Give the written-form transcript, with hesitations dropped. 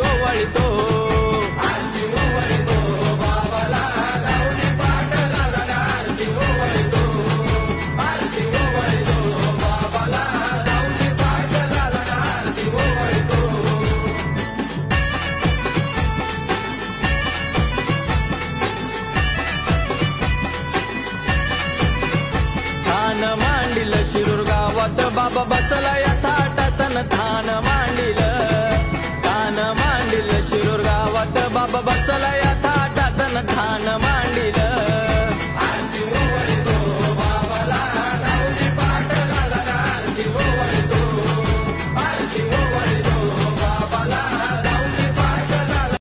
ओवळतो than मांडिल Shirur गावात बाबा बसला या थाटातन थान मांडिल शिरूर गावात बाबा बसला या थाटातन थान मांडिल